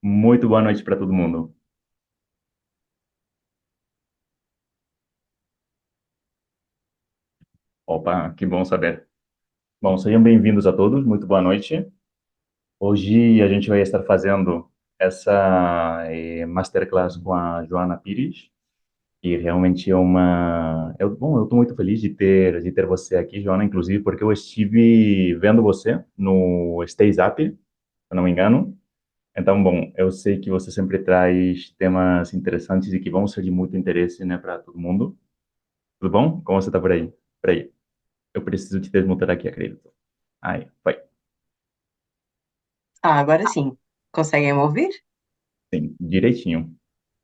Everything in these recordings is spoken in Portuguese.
Muito boa noite para todo mundo. Opa, que bom saber. Bom, sejam bem-vindos a todos, muito boa noite. Hoje a gente vai estar fazendo essa masterclass com a Joana Pires, e realmente é bom, eu estou muito feliz de ter você aqui, Joana, inclusive porque eu estive vendo você no Stays Up, se eu não me engano. Então, bom, eu sei que você sempre traz temas interessantes e que vão ser de muito interesse, né, para todo mundo. Tudo bom? Como você está por aí? Por aí. Eu preciso te desmutar aqui, acredito. Aí, foi. Agora sim. Conseguem me ouvir? Sim, direitinho.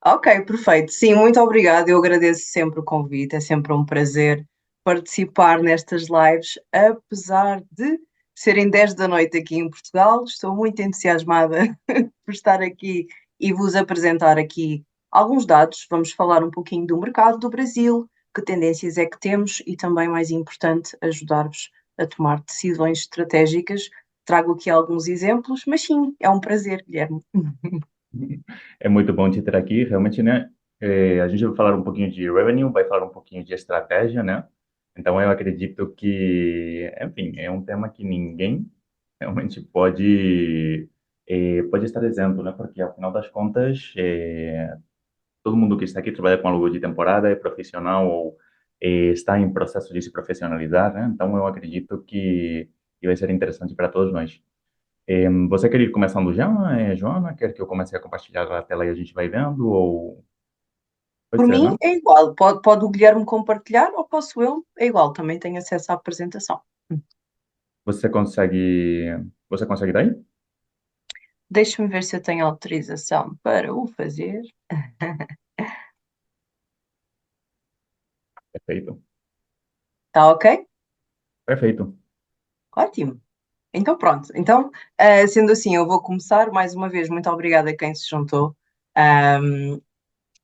Ok, perfeito. Sim, muito obrigada. Eu agradeço sempre o convite. É sempre um prazer participar nestas lives, apesar de serem 10 da noite aqui em Portugal. Estou muito entusiasmada por estar aqui e vos apresentar aqui alguns dados. Vamos falar um pouquinho do mercado do Brasil, que tendências é que temos e também, mais importante, ajudar-vos a tomar decisões estratégicas. Trago aqui alguns exemplos, mas sim, é um prazer, Guilherme. É muito bom te ter aqui, realmente, né? A gente vai falar um pouquinho de revenue, vai falar um pouquinho de estratégia, né? Então, eu acredito que, enfim, é um tema que ninguém realmente pode estar isento, né? Porque, ao final das contas, todo mundo que está aqui trabalha com algo de temporada, é profissional ou está em processo de se profissionalizar, né? Então, eu acredito que vai ser interessante para todos nós. Você quer ir começando já, Joana? Quer que eu comece a compartilhar a tela e a gente vai vendo? Ou pode Por ser, mim né? é igual. Pode o Guilherme compartilhar ou posso eu? É igual, também tenho acesso à apresentação. Você consegue, você consegue daí? Deixa-me ver se eu tenho autorização para o fazer. Perfeito. Está ok? Perfeito. Ótimo. Então pronto. Então, sendo assim, eu vou começar. Mais uma vez, muito obrigada a quem se juntou. Ahm,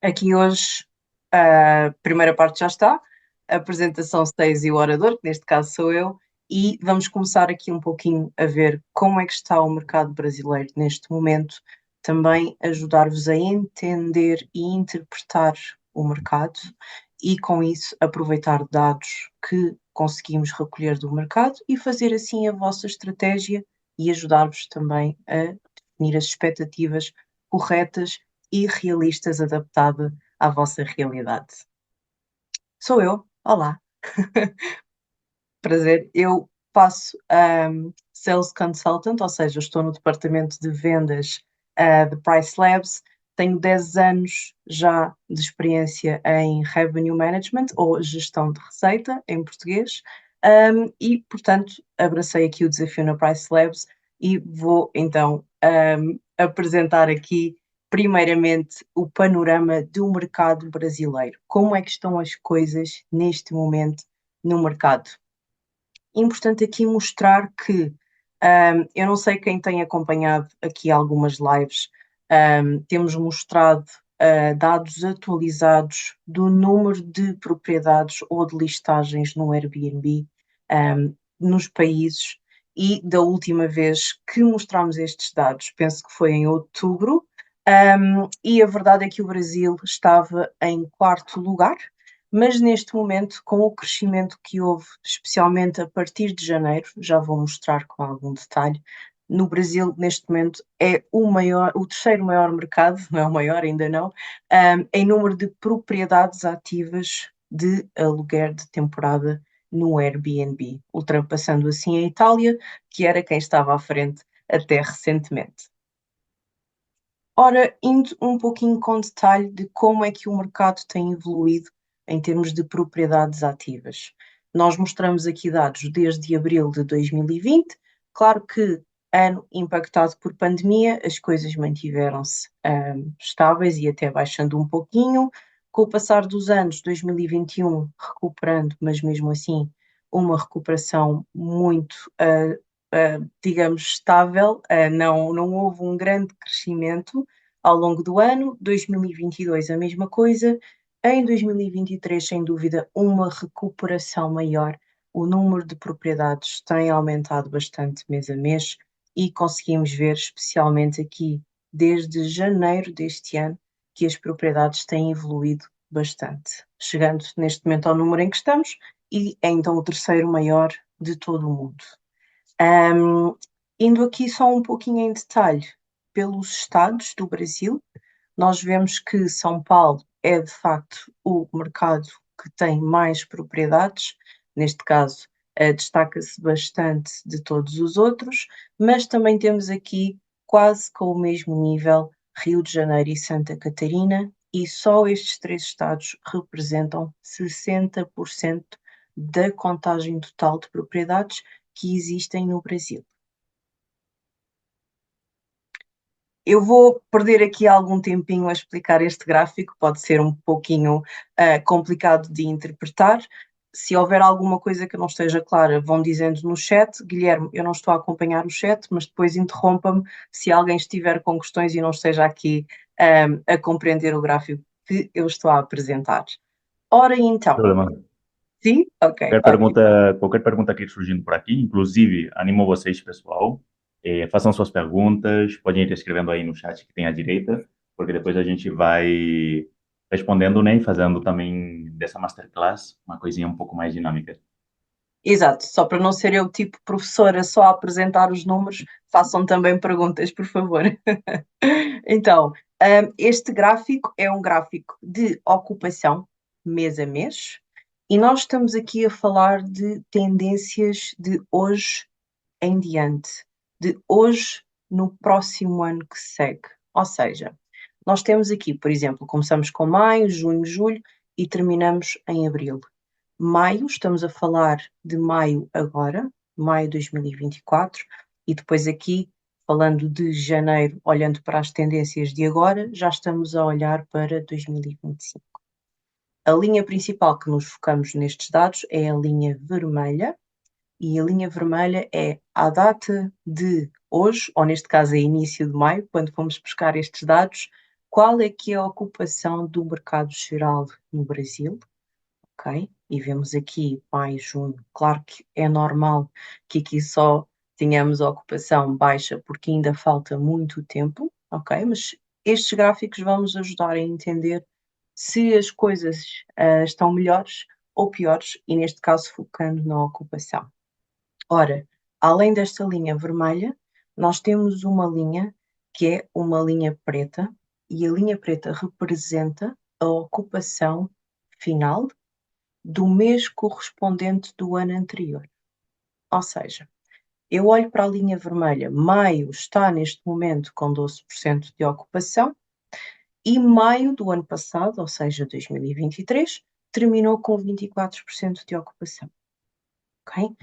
Aqui hoje, a primeira parte já está. A apresentação 6 e o orador, que neste caso sou eu. E vamos começar aqui um pouquinho a ver como é que está o mercado brasileiro neste momento. Também ajudar-vos a entender e interpretar o mercado e, com isso, aproveitar dados que conseguimos recolher do mercado e fazer assim a vossa estratégia e ajudar-vos também a definir as expectativas corretas e realistas adaptada à vossa realidade. Sou eu, olá, prazer. Eu faço Sales Consultant, ou seja, estou no departamento de vendas de Price Labs. Tenho 10 anos já de experiência em Revenue Management, ou gestão de receita, em português, e, portanto, abracei aqui o desafio na Price Labs e vou então apresentar aqui, primeiramente, o panorama do mercado brasileiro. Como é que estão as coisas neste momento no mercado? Importante aqui mostrar que eu não sei quem tem acompanhado aqui algumas lives, temos mostrado dados atualizados do número de propriedades ou de listagens no Airbnb nos países e da última vez que mostramos estes dados, penso que foi em outubro, e a verdade é que o Brasil estava em quarto lugar, mas neste momento, com o crescimento que houve, especialmente a partir de janeiro, já vou mostrar com algum detalhe, no Brasil, neste momento, é o maior, o terceiro maior mercado, não é o maior, ainda não, em número de propriedades ativas de aluguer de temporada no Airbnb, ultrapassando assim a Itália, que era quem estava à frente até recentemente. Ora, indo um pouquinho com detalhe de como é que o mercado tem evoluído em termos de propriedades ativas. Nós mostramos aqui dados desde abril de 2020. Claro que, ano impactado por pandemia, as coisas mantiveram-se estáveis e até baixando um pouquinho. Com o passar dos anos, 2021 recuperando, mas mesmo assim, uma recuperação muito, digamos, estável. Não houve um grande crescimento ao longo do ano. 2022 a mesma coisa. Em 2023, sem dúvida, uma recuperação maior. O número de propriedades tem aumentado bastante mês a mês e conseguimos ver, especialmente aqui desde janeiro deste ano que as propriedades têm evoluído bastante, chegando neste momento ao número em que estamos e é então o terceiro maior de todo o mundo. Indo aqui só um pouquinho em detalhe pelos estados do Brasil, nós vemos que São Paulo é de facto o mercado que tem mais propriedades, neste caso destaca-se bastante de todos os outros, mas também temos aqui quase com o mesmo nível Rio de Janeiro e Santa Catarina, e só estes três estados representam 60% da contagem total de propriedades que existem no Brasil. Eu vou perder aqui algum tempinho a explicar este gráfico, pode ser um pouquinho complicado de interpretar. Se houver alguma coisa que não esteja clara, vão dizendo no chat. Guilherme, eu não estou a acompanhar o chat, mas depois interrompa-me se alguém estiver com questões e não esteja aqui a compreender o gráfico que eu estou a apresentar. Ora então, Problema. sim? Ok, Qualquer ótimo. pergunta, qualquer pergunta que ir surgindo por aqui, inclusive, animo vocês, pessoal, façam suas perguntas, podem ir escrevendo aí no chat que tem à direita, porque depois a gente vai respondendo, né, e fazendo também dessa masterclass uma coisinha um pouco mais dinâmica. Exato, só para não ser eu tipo professora só a apresentar os números, façam também perguntas, por favor. Então, este gráfico é um gráfico de ocupação mês a mês, e nós estamos aqui a falar de tendências de hoje em diante, de hoje no próximo ano que segue. Ou seja, nós temos aqui, por exemplo, começamos com maio, junho, julho e terminamos em abril. Maio, estamos a falar de maio agora, maio de 2024, e depois aqui, falando de janeiro, olhando para as tendências de agora, já estamos a olhar para 2025. A linha principal que nos focamos nestes dados é a linha vermelha, e a linha vermelha é a data de hoje, ou neste caso é início de maio, quando fomos buscar estes dados, qual é que é a ocupação do mercado geral no Brasil, ok? E vemos aqui maio, junho. Claro que é normal que aqui só tenhamos a ocupação baixa porque ainda falta muito tempo, ok? Mas estes gráficos vão nos ajudar a entender se as coisas estão melhores ou piores, e neste caso focando na ocupação. Ora, além desta linha vermelha, nós temos uma linha que é uma linha preta, e a linha preta representa a ocupação final do mês correspondente do ano anterior. Ou seja, eu olho para a linha vermelha, maio está neste momento com 12% de ocupação, e maio do ano passado, ou seja, 2023, terminou com 24% de ocupação. Ok?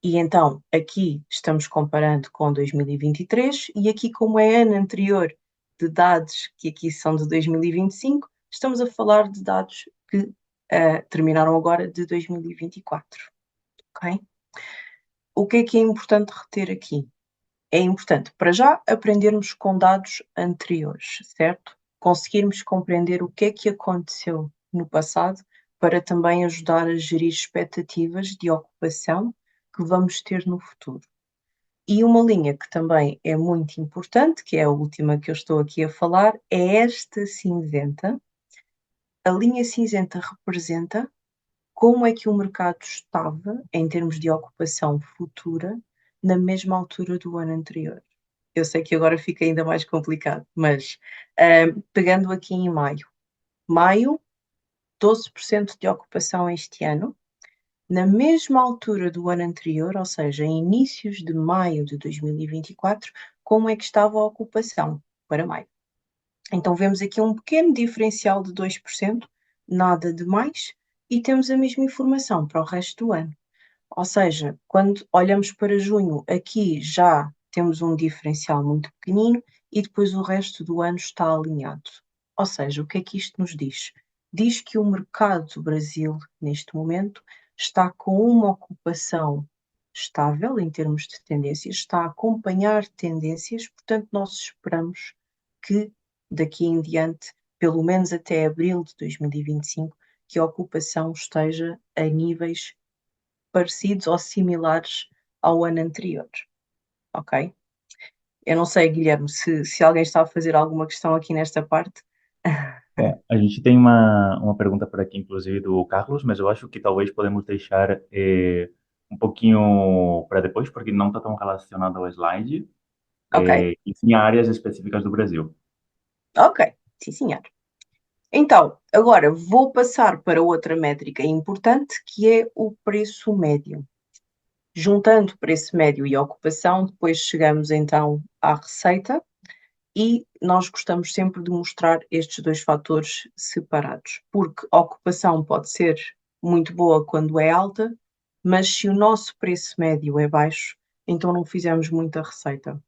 E então, aqui estamos comparando com 2023, e aqui, como é ano anterior de dados que aqui são de 2025, estamos a falar de dados que terminaram agora de 2024. Ok? O que é importante reter aqui? É importante, para já, aprendermos com dados anteriores, certo? Conseguirmos compreender o que é que aconteceu no passado para também ajudar a gerir expectativas de ocupação que vamos ter no futuro. E uma linha que também é muito importante, que é a última que eu estou aqui a falar, é esta cinzenta. A linha cinzenta representa como é que o mercado estava em termos de ocupação futura na mesma altura do ano anterior. Eu sei que agora fica ainda mais complicado, mas pegando aqui em maio. Maio, 12% de ocupação este ano. Na mesma altura do ano anterior, ou seja, em inícios de maio de 2024, como é que estava a ocupação para maio? Então vemos aqui um pequeno diferencial de 2%, nada de mais, e temos a mesma informação para o resto do ano. Ou seja, quando olhamos para junho, aqui já temos um diferencial muito pequenino e depois o resto do ano está alinhado. Ou seja, o que é que isto nos diz? Diz que o mercado do Brasil, neste momento, está com uma ocupação estável em termos de tendências, está a acompanhar tendências, portanto, nós esperamos que daqui em diante, pelo menos até abril de 2025, que a ocupação esteja a níveis parecidos ou similares ao ano anterior, ok? Eu não sei, Guilherme, se alguém está a fazer alguma questão aqui nesta parte. A gente tem uma pergunta por aqui, inclusive, do Carlos, mas eu acho que talvez podemos deixar um pouquinho para depois, porque não está tão relacionado ao slide, Ok, e sim a áreas específicas do Brasil. ok, sim, senhor. Então, agora vou passar para outra métrica importante, que é o preço médio. Juntando preço médio e ocupação, depois chegamos então à receita e nós gostamos sempre de mostrar estes dois fatores separados, porque a ocupação pode ser muito boa quando é alta, mas se o nosso preço médio é baixo, então não fizemos muita receita.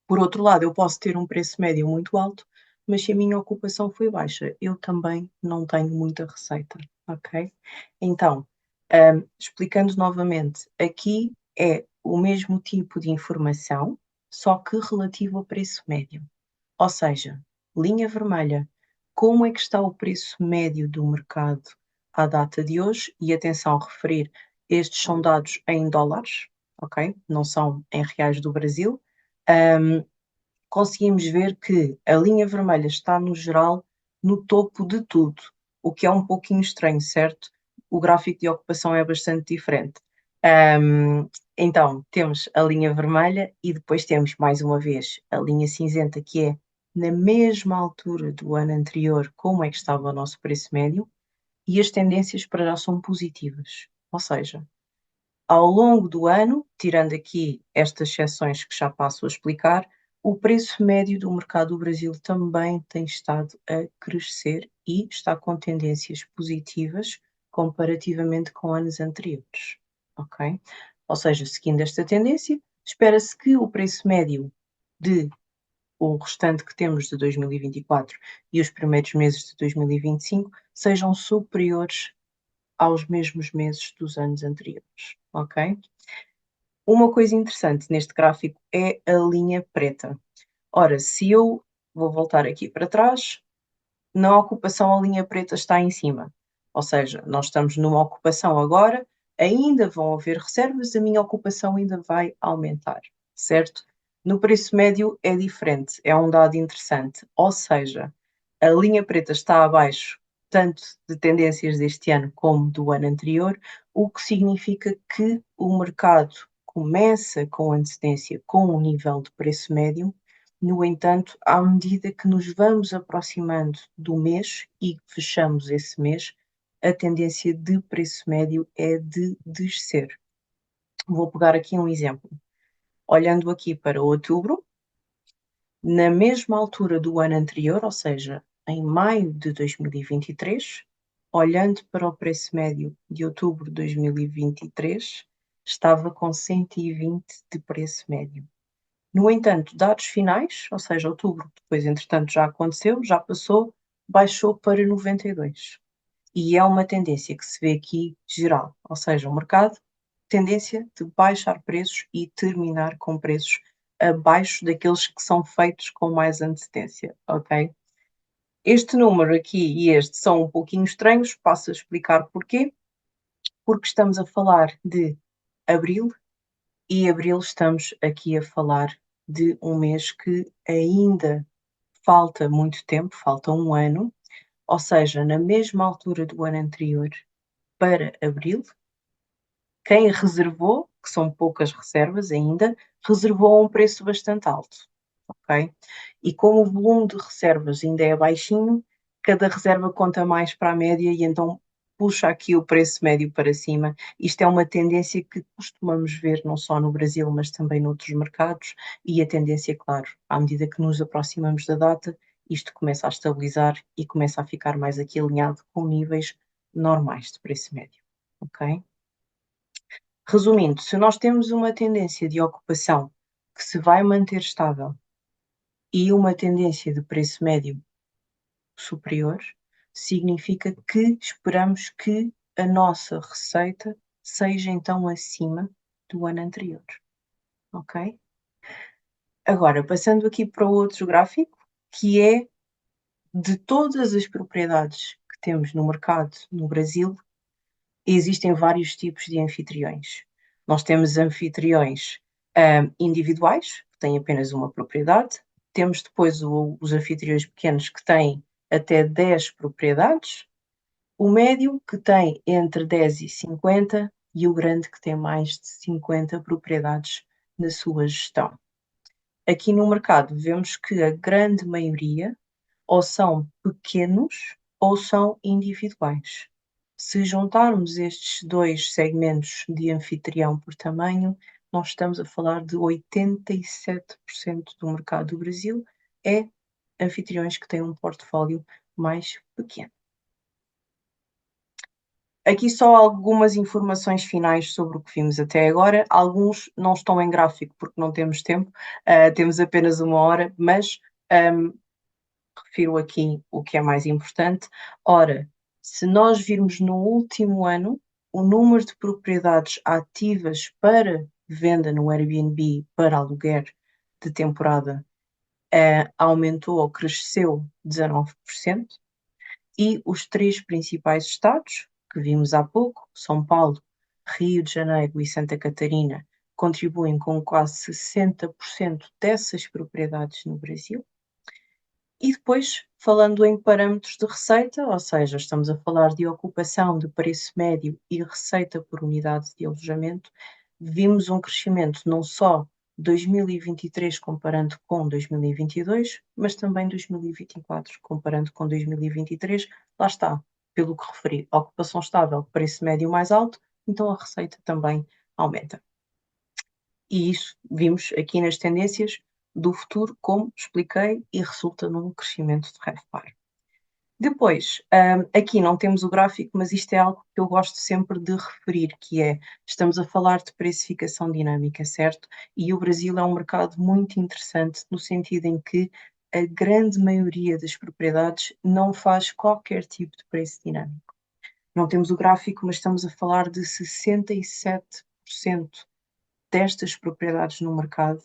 Por outro lado, eu posso ter um preço médio muito alto, mas se a minha ocupação foi baixa, eu também não tenho muita receita, ok? Então, explicando novamente, aqui é o mesmo tipo de informação, só que relativo ao preço médio. Ou seja, linha vermelha, como é que está o preço médio do mercado à data de hoje? E atenção, referir, estes são dados em dólares, ok? Não são em reais do Brasil. Um, Conseguimos ver que a linha vermelha está, no geral, no topo de tudo, o que é um pouquinho estranho, certo? O gráfico de ocupação é bastante diferente. Então, temos a linha vermelha e depois temos, mais uma vez, a linha cinzenta, que é na mesma altura do ano anterior, como é que estava o nosso preço médio, e as tendências para já são positivas. Ou seja, ao longo do ano, tirando aqui estas exceções que já passo a explicar, o preço médio do mercado do Brasil também tem estado a crescer e está com tendências positivas comparativamente com anos anteriores, ok? Ou seja, seguindo esta tendência, espera-se que o preço médio de o restante que temos de 2024 e os primeiros meses de 2025 sejam superiores aos mesmos meses dos anos anteriores, ok? Uma coisa interessante neste gráfico é a linha preta. Ora, se eu vou voltar aqui para trás, na ocupação a linha preta está em cima. Ou seja, nós estamos numa ocupação agora, ainda vão haver reservas, a minha ocupação ainda vai aumentar, certo? No preço médio é diferente, é um dado interessante. Ou seja, a linha preta está abaixo tanto de tendências deste ano como do ano anterior, o que significa que o mercado começa com antecedência com um nível de preço médio. No entanto, à medida que nos vamos aproximando do mês e fechamos esse mês, a tendência de preço médio é de descer. Vou pegar aqui um exemplo. Olhando aqui para outubro, na mesma altura do ano anterior, ou seja, em maio de 2023, olhando para o preço médio de outubro de 2023, estava com 120 de preço médio. No entanto, dados finais, ou seja, outubro, depois entretanto já aconteceu, já passou, baixou para 92. E é uma tendência que se vê aqui geral, ou seja, o mercado, tendência de baixar preços e terminar com preços abaixo daqueles que são feitos com mais antecedência, ok? Este número aqui e este são um pouquinho estranhos, passo a explicar porquê. Porque estamos a falar de abril e abril estamos aqui a falar de um mês que ainda falta muito tempo, falta um ano, ou seja, na mesma altura do ano anterior, para abril, quem reservou, que são poucas reservas ainda, reservou a um preço bastante alto, ok? E como o volume de reservas ainda é baixinho, cada reserva conta mais para a média e então puxa aqui o preço médio para cima. Isto é uma tendência que costumamos ver não só no Brasil, mas também noutros mercados, e a tendência, claro, à medida que nos aproximamos da data, isto começa a estabilizar e começa a ficar mais aqui alinhado com níveis normais de preço médio, ok? Resumindo, se nós temos uma tendência de ocupação que se vai manter estável e uma tendência de preço médio superior, significa que esperamos que a nossa receita seja então acima do ano anterior, ok? Agora, passando aqui para o outro gráfico, que é de todas as propriedades que temos no mercado no Brasil, existem vários tipos de anfitriões. Nós temos anfitriões individuais, tem apenas uma propriedade. Temos depois os anfitriões pequenos que têm até 10 propriedades, o médio que tem entre 10 e 50 e o grande que tem mais de 50 propriedades na sua gestão. Aqui no mercado vemos que a grande maioria ou são pequenos ou são individuais. Se juntarmos estes dois segmentos de anfitrião por tamanho, nós estamos a falar de 87% do mercado do Brasil é anfitriões que têm um portfólio mais pequeno. Aqui só algumas informações finais sobre o que vimos até agora. Alguns não estão em gráfico porque não temos tempo, temos apenas 1 hora, mas refiro aqui o que é mais importante. Ora, se nós virmos no último ano, o número de propriedades ativas para venda no Airbnb para aluguer de temporada aumentou ou cresceu 19%, e os 3 principais estados, que vimos há pouco, São Paulo, Rio de Janeiro e Santa Catarina, contribuem com quase 60% dessas propriedades no Brasil. E depois, falando em parâmetros de receita, ou seja, estamos a falar de ocupação, de preço médio e receita por unidade de alojamento, vimos um crescimento não só 2023 comparando com 2022, mas também 2024 comparando com 2023. Lá está, pelo que referi, ocupação estável, preço médio mais alto, então a receita também aumenta. E isso vimos aqui nas tendências do futuro, como expliquei, e resulta num crescimento de RevPAR. Depois, aqui não temos o gráfico, mas isto é algo que eu gosto sempre de referir, que é, estamos a falar de precificação dinâmica, certo? E o Brasil é um mercado muito interessante no sentido em que a grande maioria das propriedades não faz qualquer tipo de preço dinâmico. Não temos o gráfico, mas estamos a falar de 67% destas propriedades no mercado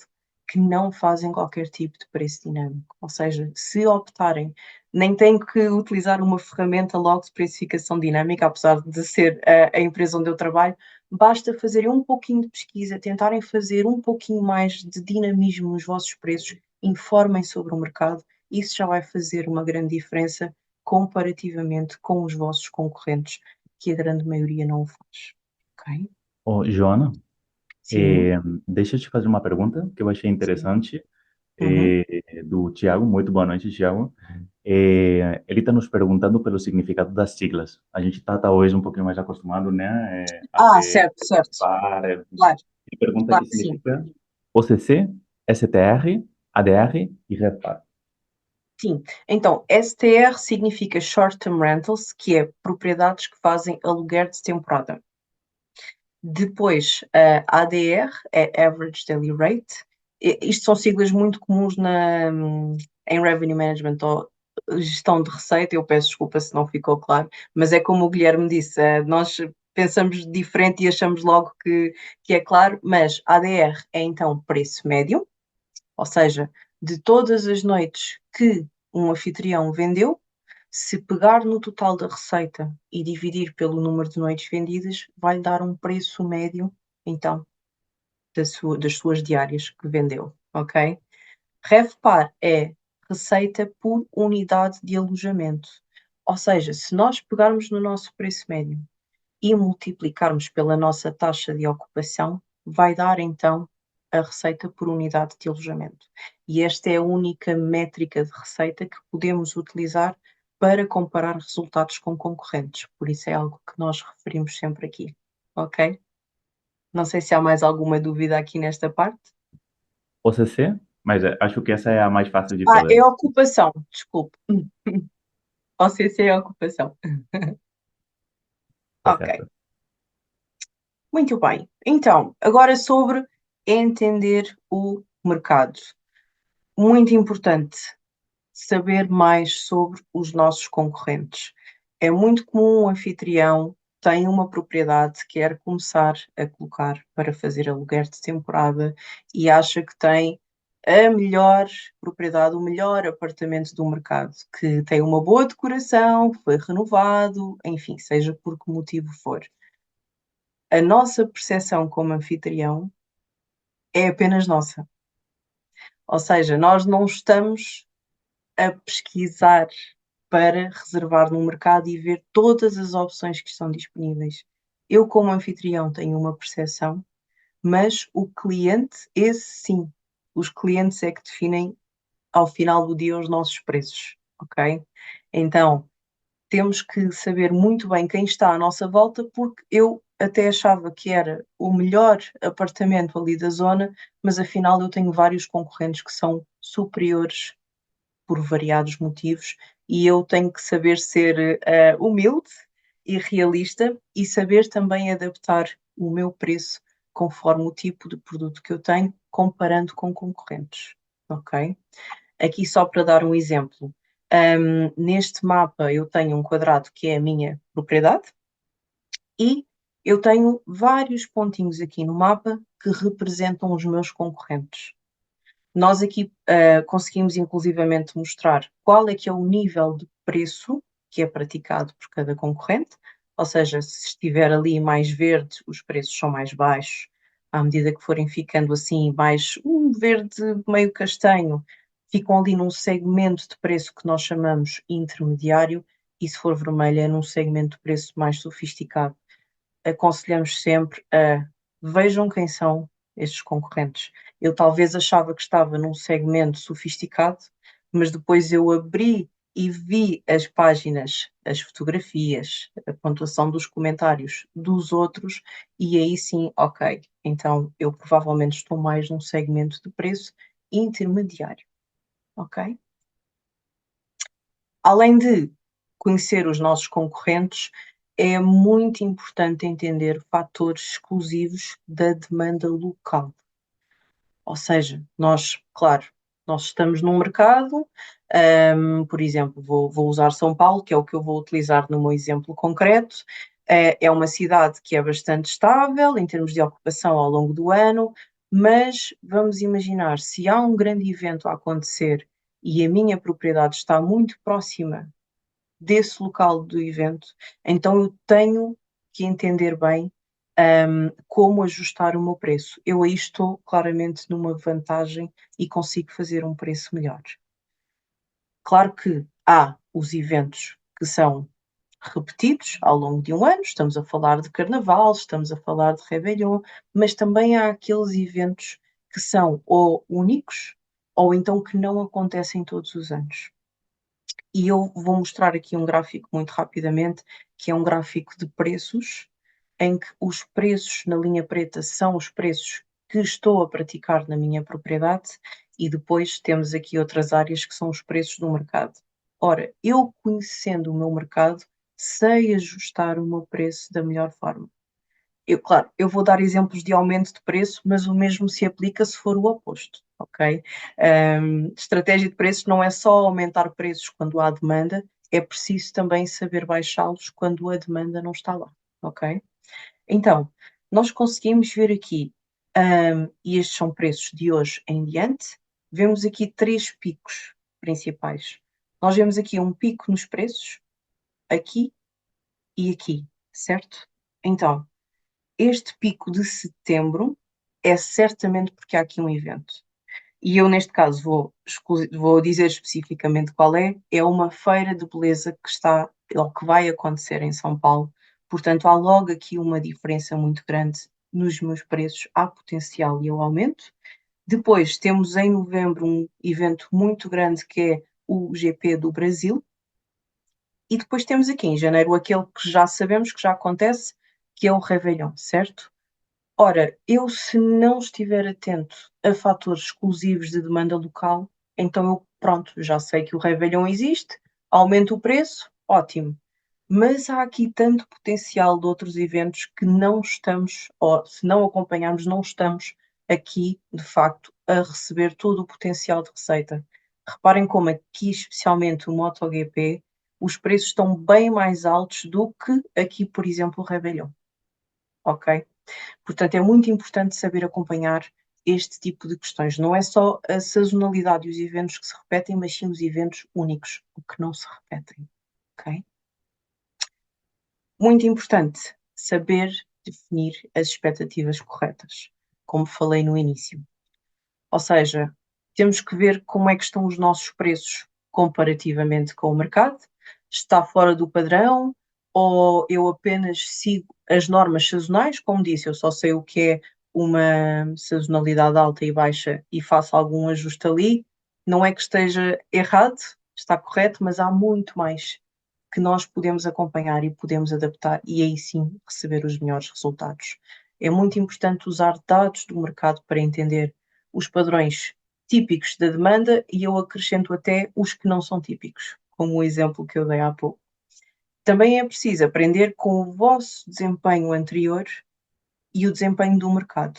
que não fazem qualquer tipo de preço dinâmico. Ou seja, se optarem, nem têm que utilizar uma ferramenta logo de precificação dinâmica, apesar de ser a empresa onde eu trabalho, basta fazerem um pouquinho de pesquisa, tentarem fazer um pouquinho mais de dinamismo nos vossos preços, informem sobre o mercado, isso já vai fazer uma grande diferença comparativamente com os vossos concorrentes, que a grande maioria não o faz. Ok? Ô, Joana, Sim, deixa eu te fazer uma pergunta que eu achei sim. interessante, Uhum. do Tiago. Muito boa noite, Tiago. Ele está nos perguntando pelo significado das siglas. A gente está hoje um pouquinho mais acostumado, né, a Ah, ver certo, certo. VAR. Claro, Ele pergunta o claro que que sim. significa OCC, STR, ADR e RevPAR. Sim. Então, STR significa Short Term Rentals, que é propriedades que fazem aluguer de temporada. Depois, a ADR é Average Daily Rate. Isto são siglas muito comuns em Revenue Management ou gestão de receita. Eu peço desculpa se não ficou claro, mas é como o Guilherme disse, nós pensamos diferente e achamos logo que é claro, mas ADR é então preço médio, ou seja, de todas as noites que um anfitrião vendeu, se pegar no total da receita e dividir pelo número de noites vendidas, vai dar um preço médio, então, das suas diárias que vendeu, ok? RevPAR é receita por unidade de alojamento. Ou seja, se nós pegarmos no nosso preço médio e multiplicarmos pela nossa taxa de ocupação, vai dar então a receita por unidade de alojamento. E esta é a única métrica de receita que podemos utilizar para comparar resultados com concorrentes. Por isso é algo que nós referimos sempre aqui. Ok? Não sei se há mais alguma dúvida aqui nesta parte. OCC, mas acho que essa é a mais fácil de Ah, é todas. ocupação, desculpe. OCC é ocupação. Tá Ok, certo. muito bem. Então, agora sobre entender o mercado. Muito importante saber mais sobre os nossos concorrentes. É muito comum um anfitrião tem uma propriedade, quer começar a colocar para fazer aluguer de temporada e acha que tem a melhor propriedade, o melhor apartamento do mercado, que tem uma boa decoração, foi renovado, enfim, seja por que motivo for. A nossa percepção como anfitrião é apenas nossa. Ou seja, nós não estamos a pesquisar para reservar no mercado e ver todas as opções que estão disponíveis. Eu, como anfitrião, tenho uma percepção, mas o cliente, esse sim, os clientes é que definem ao final do dia os nossos preços, ok? Então, temos que saber muito bem quem está à nossa volta, porque eu até achava que era o melhor apartamento ali da zona, mas afinal eu tenho vários concorrentes que são superiores por variados motivos e eu tenho que saber ser humilde e realista e saber também adaptar o meu preço conforme o tipo de produto que eu tenho, comparando com concorrentes, ok? Aqui só para dar um exemplo, neste mapa eu tenho um quadrado que é a minha propriedade e eu tenho vários pontinhos aqui no mapa que representam os meus concorrentes. Nós aqui conseguimos inclusivamente mostrar qual é que é o nível de preço que é praticado por cada concorrente, ou seja, se estiver ali mais verde, os preços são mais baixos, à medida que forem ficando assim mais um verde meio castanho, ficam ali num segmento de preço que nós chamamos intermediário, e se for vermelho é num segmento de preço mais sofisticado. Aconselhamos sempre a vejam quem são estes concorrentes. Eu talvez achava que estava num segmento sofisticado, mas depois eu abri e vi as páginas, as fotografias, a pontuação dos comentários dos outros, e aí sim, ok, então eu provavelmente estou mais num segmento de preço intermediário, ok? Além de conhecer os nossos concorrentes, é muito importante entender fatores exclusivos da demanda local. Ou seja, nós, claro, nós estamos num mercado, por exemplo, vou usar São Paulo, que é o que eu vou utilizar no meu exemplo concreto. É uma cidade que é bastante estável em termos de ocupação ao longo do ano, mas vamos imaginar, se há um grande evento a acontecer e a minha propriedade está muito próxima desse local do evento, então eu tenho que entender bem como ajustar o meu preço. Eu aí estou claramente numa vantagem e consigo fazer um preço melhor. Claro que há os eventos que são repetidos ao longo de um ano, estamos a falar de Carnaval, estamos a falar de Réveillon, mas também há aqueles eventos que são ou únicos ou então que não acontecem todos os anos. E eu vou mostrar aqui um gráfico muito rapidamente, que é um gráfico de preços, em que os preços na linha preta são os preços que estou a praticar na minha propriedade e depois temos aqui outras áreas que são os preços do mercado. Ora, eu conhecendo o meu mercado, sei ajustar o meu preço da melhor forma. Eu, claro, eu vou dar exemplos de aumento de preço, mas o mesmo se aplica se for o oposto, ok? Estratégia de preços não é só aumentar preços quando há demanda, é preciso também saber baixá-los quando a demanda não está lá, ok? Então, nós conseguimos ver aqui, e estes são preços de hoje em diante, vemos aqui três picos principais. Nós vemos aqui um pico nos preços, aqui e aqui, certo? Então, este pico de setembro é certamente porque há aqui um evento. E eu, neste caso, vou dizer especificamente qual é. É uma feira de beleza que está, ou que vai acontecer em São Paulo. Portanto, há logo aqui uma diferença muito grande nos meus preços. Há potencial e eu aumento. Depois temos em novembro um evento muito grande que é o GP do Brasil. E depois temos aqui em janeiro aquele que já sabemos que já acontece, que é o Réveillon, certo? Ora, eu se não estiver atento a fatores exclusivos de demanda local, então eu, pronto, já sei que o Réveillon existe, aumento o preço, ótimo. Mas há aqui tanto potencial de outros eventos que não estamos, ou se não acompanharmos, não estamos aqui, de facto, a receber todo o potencial de receita. Reparem como aqui, especialmente o MotoGP, os preços estão bem mais altos do que aqui, por exemplo, o Réveillon. Ok? Portanto, é muito importante saber acompanhar este tipo de questões. Não é só a sazonalidade e os eventos que se repetem, mas sim os eventos únicos, o que não se repetem. Ok? Muito importante saber definir as expectativas corretas, como falei no início. Ou seja, temos que ver como é que estão os nossos preços comparativamente com o mercado. Está fora do padrão ou eu apenas sigo as normas sazonais? Como disse, eu só sei o que é uma sazonalidade alta e baixa e faço algum ajuste ali. Não é que esteja errado, está correto, mas há muito mais que nós podemos acompanhar e podemos adaptar e aí sim receber os melhores resultados. É muito importante usar dados do mercado para entender os padrões típicos da demanda e eu acrescento até os que não são típicos, como o exemplo que eu dei há pouco. Também é preciso aprender com o vosso desempenho anterior e o desempenho do mercado.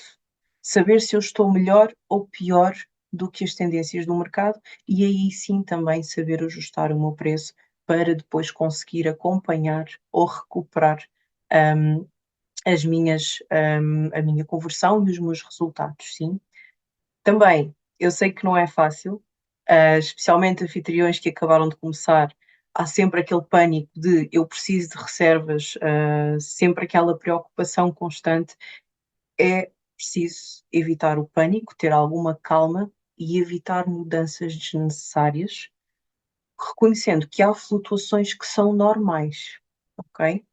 Saber se eu estou melhor ou pior do que as tendências do mercado e aí sim também saber ajustar o meu preço para depois conseguir acompanhar ou recuperar um, a minha conversão e os meus resultados, sim. Também, eu sei que não é fácil, especialmente anfitriões que acabaram de começar, há sempre aquele pânico de eu preciso de reservas, sempre aquela preocupação constante. É preciso evitar o pânico, ter alguma calma e evitar mudanças desnecessárias, reconhecendo que há flutuações que são normais, ok?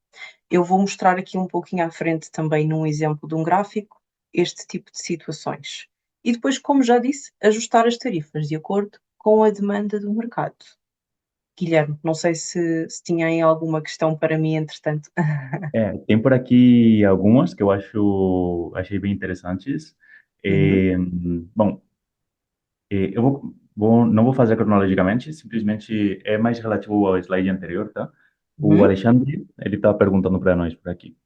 Eu vou mostrar aqui um pouquinho à frente também num exemplo de um gráfico este tipo de situações. E depois, como já disse, ajustar as tarifas de acordo com a demanda do mercado. Guilherme, não sei se tinha aí alguma questão para mim, entretanto. Tem por aqui algumas que eu achei bem interessantes. Uhum, Bom, eu não vou fazer cronologicamente, simplesmente é mais relativo ao slide anterior, tá? O uhum. Alexandre, ele está perguntando para nós por aqui.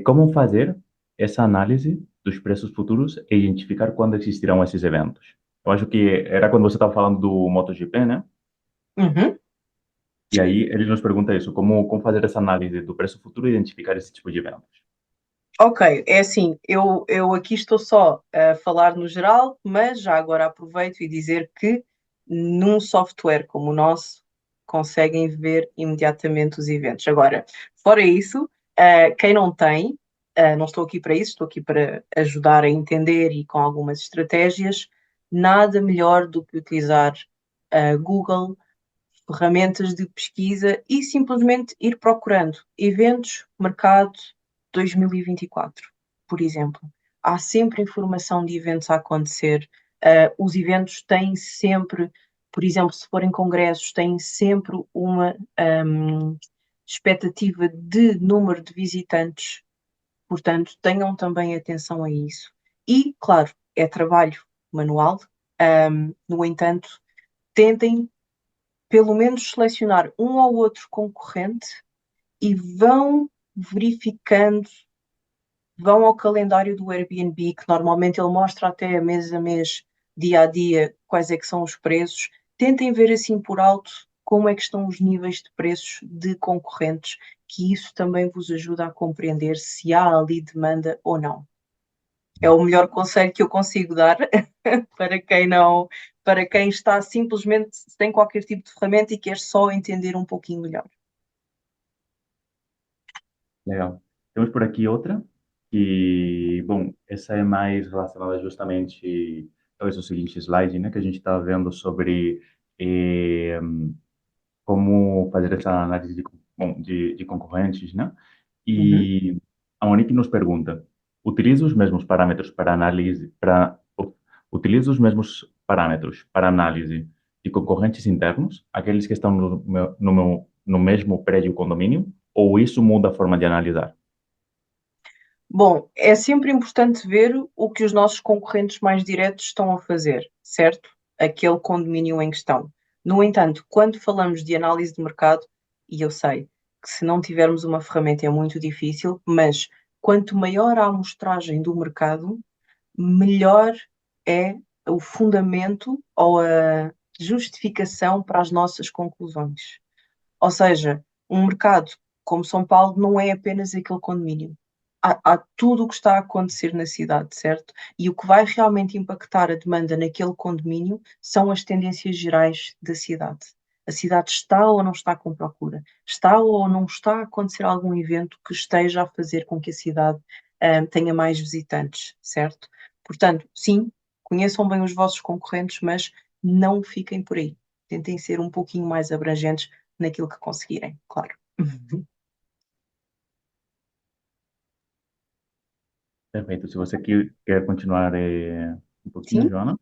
Como fazer essa análise dos preços futuros e identificar quando existirão esses eventos? Eu acho que era quando você estava falando do MotoGP, né? Uhum. E aí ele nos pergunta isso, como fazer essa análise do preço futuro e identificar esse tipo de eventos. Ok, é assim, eu aqui estou só a falar no geral, mas já agora aproveito e dizer que num software como o nosso conseguem ver imediatamente os eventos. Agora, fora isso, quem não tem, não estou aqui para isso, estou aqui para ajudar a entender e com algumas estratégias, nada melhor do que utilizar Google, ferramentas de pesquisa e simplesmente ir procurando eventos, mercado 2024, por exemplo. Há sempre informação de eventos a acontecer. Os eventos têm sempre, por exemplo, se forem congressos, têm sempre uma expectativa de número de visitantes, portanto, tenham também atenção a isso. E, claro, é trabalho manual, no entanto, tentem pelo menos selecionar um ou outro concorrente e vão verificando, vão ao calendário do Airbnb, que normalmente ele mostra até mês a mês, dia a dia, quais é que são os preços. Tentem ver assim por alto como é que estão os níveis de preços de concorrentes, que isso também vos ajuda a compreender se há ali demanda ou não. É o melhor conselho que eu consigo dar para quem não, para quem está simplesmente sem qualquer tipo de ferramenta e quer só entender um pouquinho melhor. Legal. Temos por aqui outra, que, bom, essa é mais relacionada justamente, talvez o seguinte slide, né, que a gente está vendo sobre eh, como fazer essa análise bom, de concorrentes, né? Uhum. E a Monique nos pergunta, utiliza os mesmos parâmetros para análise, utiliza os mesmos parâmetros para análise de concorrentes internos, aqueles que estão no mesmo prédio condomínio, ou isso muda a forma de analisar? Bom, é sempre importante ver o que os nossos concorrentes mais diretos estão a fazer, certo? Aquele condomínio em questão. No entanto, quando falamos de análise de mercado, e eu sei que se não tivermos uma ferramenta é muito difícil, mas quanto maior a amostragem do mercado, melhor é o fundamento ou a justificação para as nossas conclusões. Ou seja, um mercado como São Paulo não é apenas aquele condomínio. Há tudo o que está a acontecer na cidade, certo? E o que vai realmente impactar a demanda naquele condomínio são as tendências gerais da cidade. A cidade está ou não está com procura? Está ou não está a acontecer algum evento que esteja a fazer com que a cidade tenha mais visitantes, certo? Portanto, sim, conheçam bem os vossos concorrentes, mas não fiquem por aí. Tentem ser um pouquinho mais abrangentes naquilo que conseguirem, claro. Perfeito. Se você quer continuar um pouquinho, Sim, Joana,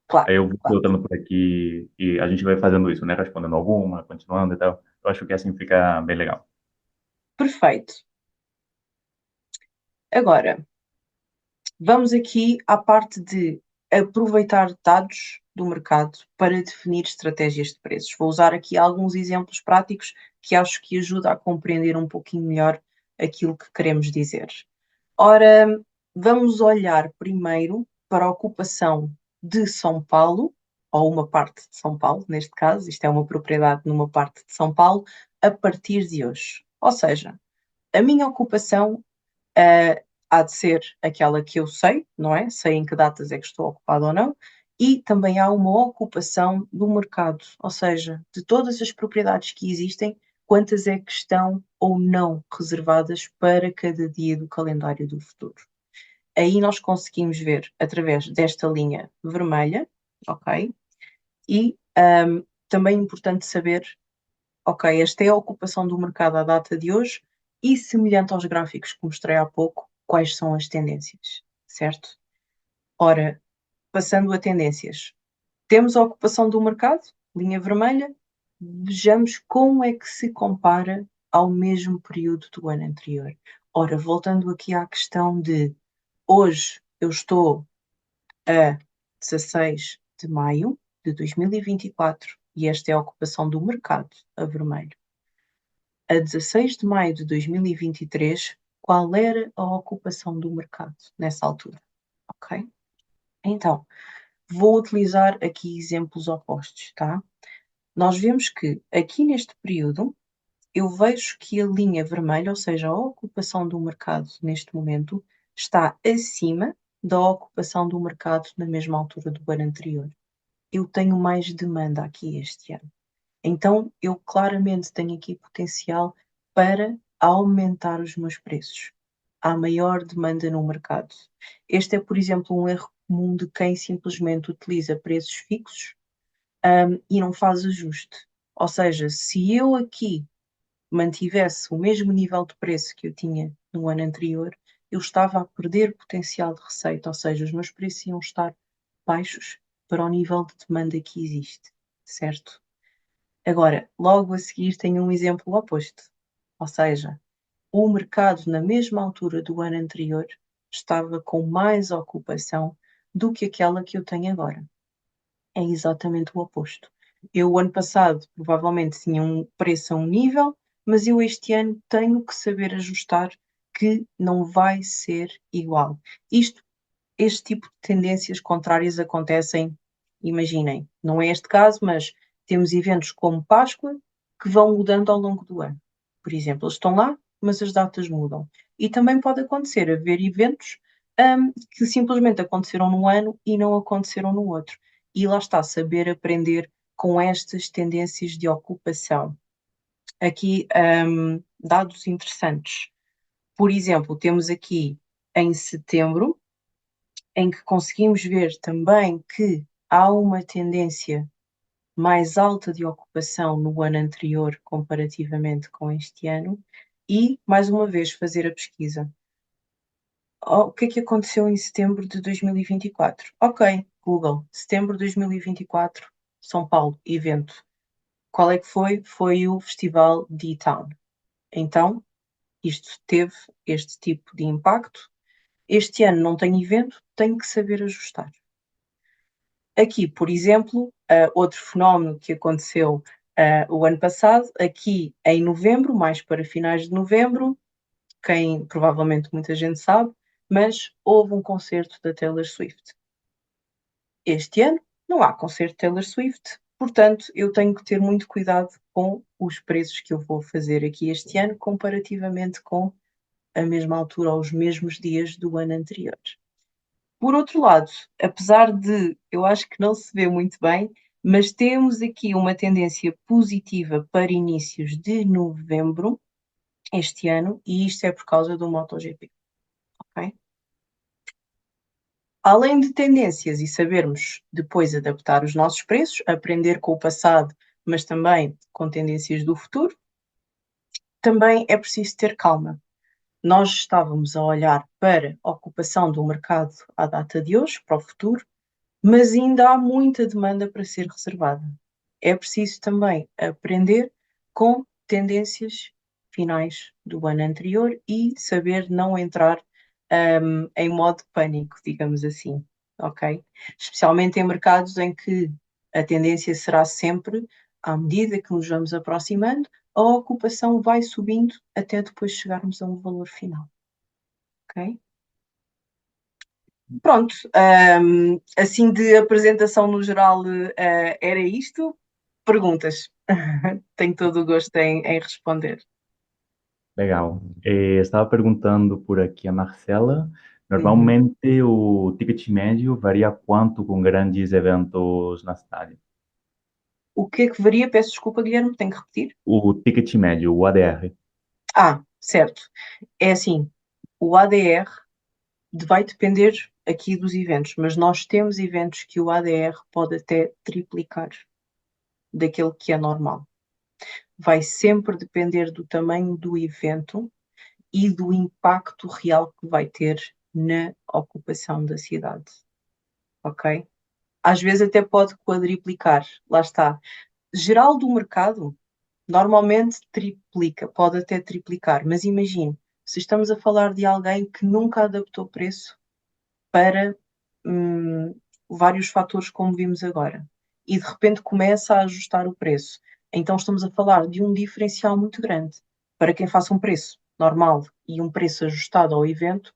claro, aí eu vou claro. voltando por aqui e a gente vai fazendo isso, né? Respondendo alguma, continuando e tal. Eu acho que assim fica bem legal. Perfeito. Agora, vamos aqui à parte de aproveitar dados do mercado para definir estratégias de preços. Vou usar aqui alguns exemplos práticos que acho que ajuda a compreender um pouquinho melhor aquilo que queremos dizer. Ora, vamos olhar primeiro para a ocupação de São Paulo, ou uma parte de São Paulo, neste caso, isto é uma propriedade numa parte de São Paulo, a partir de hoje. Ou seja, a minha ocupação há de ser aquela que eu sei, não é? Sei em que datas é que estou ocupado ou não, e também há uma ocupação do mercado, ou seja, de todas as propriedades que existem, quantas é que estão ou não reservadas para cada dia do calendário do futuro. Aí nós conseguimos ver através desta linha vermelha, ok? E também é importante saber, ok, esta é a ocupação do mercado à data de hoje e semelhante aos gráficos que mostrei há pouco, quais são as tendências, certo? Ora, passando a tendências, temos a ocupação do mercado, linha vermelha, vejamos como é que se compara ao mesmo período do ano anterior. Ora, voltando aqui à questão de hoje eu estou a 16 de maio de 2024 e esta é a ocupação do mercado, a vermelho. A 16 de maio de 2023, qual era a ocupação do mercado nessa altura? Ok? Então, vou utilizar aqui exemplos opostos, tá? Nós vemos que aqui neste período eu vejo que a linha vermelha, ou seja, a ocupação do mercado neste momento, está acima da ocupação do mercado na mesma altura do ano anterior. Eu tenho mais demanda aqui este ano. Então, eu claramente tenho aqui potencial para aumentar os meus preços. Há maior demanda no mercado. Este é, por exemplo, um erro comum de quem simplesmente utiliza preços fixos, e não faz ajuste. Ou seja, se eu aqui mantivesse o mesmo nível de preço que eu tinha no ano anterior, eu estava a perder potencial de receita, ou seja, os meus preços iam estar baixos para o nível de demanda que existe, certo? Agora, logo a seguir tenho um exemplo oposto, ou seja, o mercado na mesma altura do ano anterior estava com mais ocupação do que aquela que eu tenho agora. É exatamente o oposto. Eu, o ano passado, provavelmente tinha um preço a um nível, mas eu este ano tenho que saber ajustar que não vai ser igual. Este tipo de tendências contrárias acontecem, imaginem, não é este caso, mas temos eventos como Páscoa que vão mudando ao longo do ano. Por exemplo, eles estão lá, mas as datas mudam. E também pode acontecer haver eventos, que simplesmente aconteceram num ano e não aconteceram no outro. E lá está, saber aprender com estas tendências de ocupação. Aqui, dados interessantes. Por exemplo, temos aqui em setembro, em que conseguimos ver também que há uma tendência mais alta de ocupação no ano anterior comparativamente com este ano, e, mais uma vez, fazer a pesquisa. O que é que aconteceu em setembro de 2024? Ok, Google, setembro de 2024, São Paulo, evento. Qual é que foi? Foi o Festival D-Town. Então, isto teve este tipo de impacto. Este ano não tem evento, tenho que saber ajustar. Aqui, por exemplo, outro fenómeno que aconteceu o ano passado, aqui em novembro, mais para finais de novembro, quem provavelmente muita gente sabe, mas houve um concerto da Taylor Swift. Este ano não há concerto de Taylor Swift, portanto, eu tenho que ter muito cuidado com os preços que eu vou fazer aqui este ano, comparativamente com a mesma altura ou os mesmos dias do ano anterior. Por outro lado, apesar de eu acho que não se vê muito bem, mas temos aqui uma tendência positiva para inícios de novembro este ano, e isto é por causa do MotoGP, ok? Além de tendências e sabermos depois adaptar os nossos preços, aprender com o passado, mas também com tendências do futuro, também é preciso ter calma. Nós estávamos a olhar para a ocupação do mercado à data de hoje, para o futuro, mas ainda há muita demanda para ser reservada. É preciso também aprender com tendências finais do ano anterior e saber não entrar em modo pânico, digamos assim, ok? Especialmente em mercados em que a tendência será sempre, à medida que nos vamos aproximando, a ocupação vai subindo até depois chegarmos a um valor final, ok? Pronto, assim de apresentação no geral, era isto. Perguntas. Tenho todo o gosto em responder. Legal. Estava perguntando por aqui a Marcela. Uhum. Normalmente o ticket médio varia quanto com grandes eventos na cidade? O que é que varia? Peço desculpa, Guilherme, tenho que repetir. O ticket médio, o ADR. Certo. É assim, o ADR vai depender aqui dos eventos, mas nós temos eventos que o ADR pode até triplicar daquele que é normal. Vai sempre depender do tamanho do evento e do impacto real que vai ter na ocupação da cidade, ok? Às vezes até pode quadriplicar, lá está. Geral do mercado, normalmente triplica, pode até triplicar, mas imagine, se estamos a falar de alguém que nunca adaptou preço para hum, vários fatores como vimos agora, e de repente começa a ajustar o preço, então estamos a falar de um diferencial muito grande. Para quem faça um preço normal e um preço ajustado ao evento,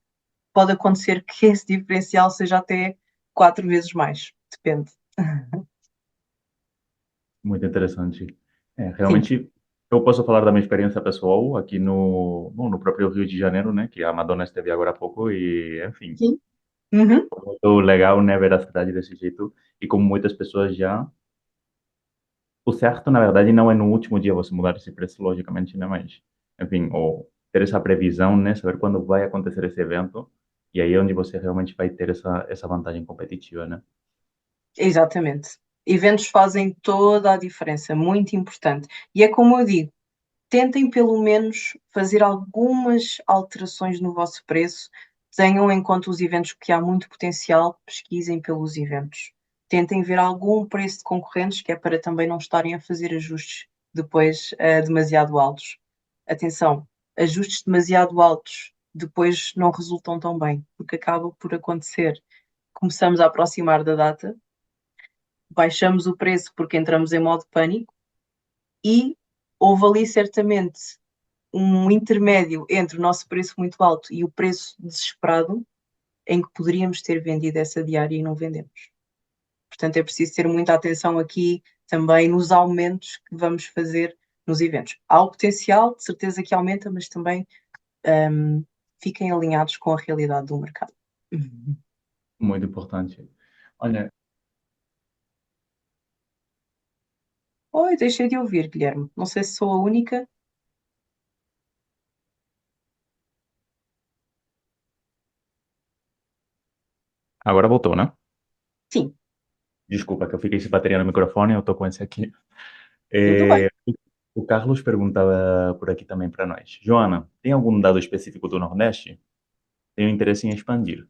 pode acontecer que esse diferencial seja até 4 vezes mais. Depende. Muito interessante. Sim, Realmente, eu posso falar da minha experiência pessoal aqui bom, no próprio Rio de Janeiro, né? Que a Madonna esteve agora há pouco e, enfim, sim. Uhum. muito legal, né? Ver a cidade desse jeito. E como muitas pessoas já... O certo, na verdade, não é no último dia você mudar esse preço, logicamente, né? Mas, enfim, ou ter essa previsão, né? Saber quando vai acontecer esse evento. E aí é onde você realmente vai ter essa vantagem competitiva, né? Exatamente. Eventos fazem toda a diferença, muito importante. E é como eu digo, tentem pelo menos fazer algumas alterações no vosso preço. Tenham em conta os eventos que há muito potencial, pesquisem pelos eventos. Tentem ver algum preço de concorrentes, que é para também não estarem a fazer ajustes depois demasiado altos. Atenção, ajustes demasiado altos depois não resultam tão bem, porque acaba por acontecer. Começamos a aproximar da data, baixamos o preço porque entramos em modo pânico e houve ali certamente um intermédio entre o nosso preço muito alto e o preço desesperado em que poderíamos ter vendido essa diária e não vendemos. Portanto, é preciso ter muita atenção aqui também nos aumentos que vamos fazer nos eventos. Há o potencial, de certeza que aumenta, mas também um, fiquem alinhados com a realidade do mercado. Uhum. Muito importante. Olha, Oi, deixei de ouvir, Guilherme. Não sei se sou a única. agora voltou, né? Sim, Desculpa, que eu fiquei sem bateria no microfone, eu tô com esse aqui. tudo bem. É, o Carlos perguntava por aqui também para nós. Joana, tem algum dado específico do Nordeste? Tenho interesse em expandir.